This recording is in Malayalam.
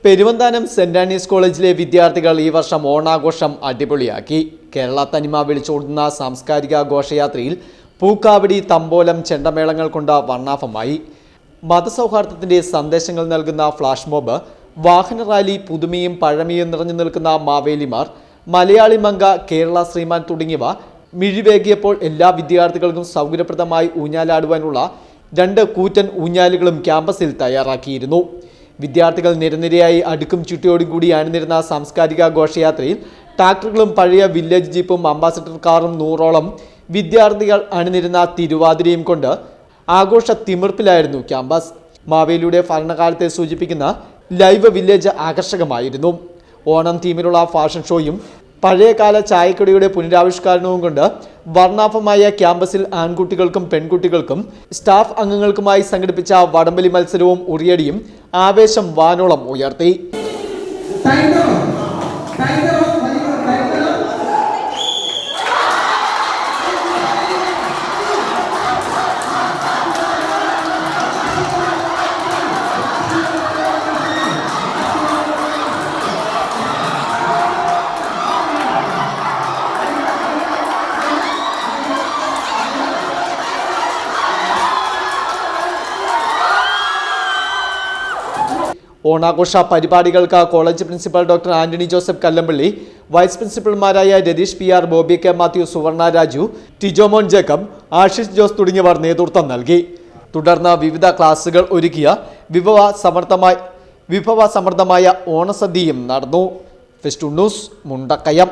പെരുവന്താനം സെന്റ് ആനീസ് കോളേജിലെ വിദ്യാർത്ഥികൾ ഈ വർഷം ഓണാഘോഷം അടിപൊളിയാക്കി. കേരള തനിമ വിളിച്ചോടുന്ന സാംസ്കാരിക ഘോഷയാത്രയിൽ പൂക്കാവടി, തമ്പോലം, ചെണ്ടമേളങ്ങൾ കൊണ്ട് വർണ്ണാഭമായി. മതസൗഹാർദ്ദത്തിന്റെ സന്ദേശങ്ങൾ നൽകുന്ന ഫ്ലാഷ് മോബ്, വാഹന റാലി, പുതുമയും പഴമയും നിറഞ്ഞു നിൽക്കുന്ന മാവേലിമാർ, മലയാളി മങ്ക, കേരള ശ്രീമാൻ തുടങ്ങിയവ മിഴിവേകിയപ്പോൾ എല്ലാ വിദ്യാർത്ഥികൾക്കും സൗകര്യപ്രദമായി ഊഞ്ഞാലാടുവാനുള്ള 2 കൂറ്റൻ ഊഞ്ഞാലുകളും ക്യാമ്പസിൽ തയ്യാറാക്കിയിരുന്നു. വിദ്യാർത്ഥികൾ നിരനിരയായി അടുക്കും ചുറ്റിയോടും കൂടി അണിനിരുന്ന സാംസ്കാരിക ഘോഷയാത്രയിൽ ട്രാക്ടറുകളും പഴയ വില്ലേജ് ജീപ്പും അംബാസഡർ കാറും 100ഓളം വിദ്യാർത്ഥികൾ അണിനിരുന്ന തിരുവാതിരയും കൊണ്ട് ആഘോഷ തിമിർപ്പിലായിരുന്നു ക്യാമ്പസ്. മാവേലിയുടെ ഭരണകാലത്തെ സൂചിപ്പിക്കുന്ന ലൈവ് വില്ലേജ് ആകർഷകമായിരുന്നു. ഓണം തീമിലുള്ള ഫാഷൻ ഷോയും പഴയകാല ചായക്കടയുടെ പുനരാവിഷ്കരണവും കൊണ്ട് വർണ്ണാഭമായ ക്യാമ്പസിൽ ആൺകുട്ടികൾക്കും പെൺകുട്ടികൾക്കും സ്റ്റാഫ് അംഗങ്ങൾക്കുമായി സംഘടിപ്പിച്ച വടംവലി മത്സരവും ഉറിയടിയും ആവേശം വാനോളം ഉയർത്തി. ഓണാഘോഷ പരിപാടികൾക്ക് college principal doctor Antony Joseph Kallampally, vice പ്രിൻസിപ്പൽമാരായ രതീഷ് PR, ബോബി K. മാത്യു, സുവർണ രാജു, ടിജോമോൻ ജേക്കബ്, ആശിഷ് ജോസ് തുടങ്ങിയവർ നേതൃത്വം നൽകി. തുടർന്ന് വിവിധ ക്ലാസുകൾ ഒരുക്കിയ വിഭവ സമൃദ്ധമായ ഓണസദ്യയും നടന്നു. Festoon news, Mundakayam.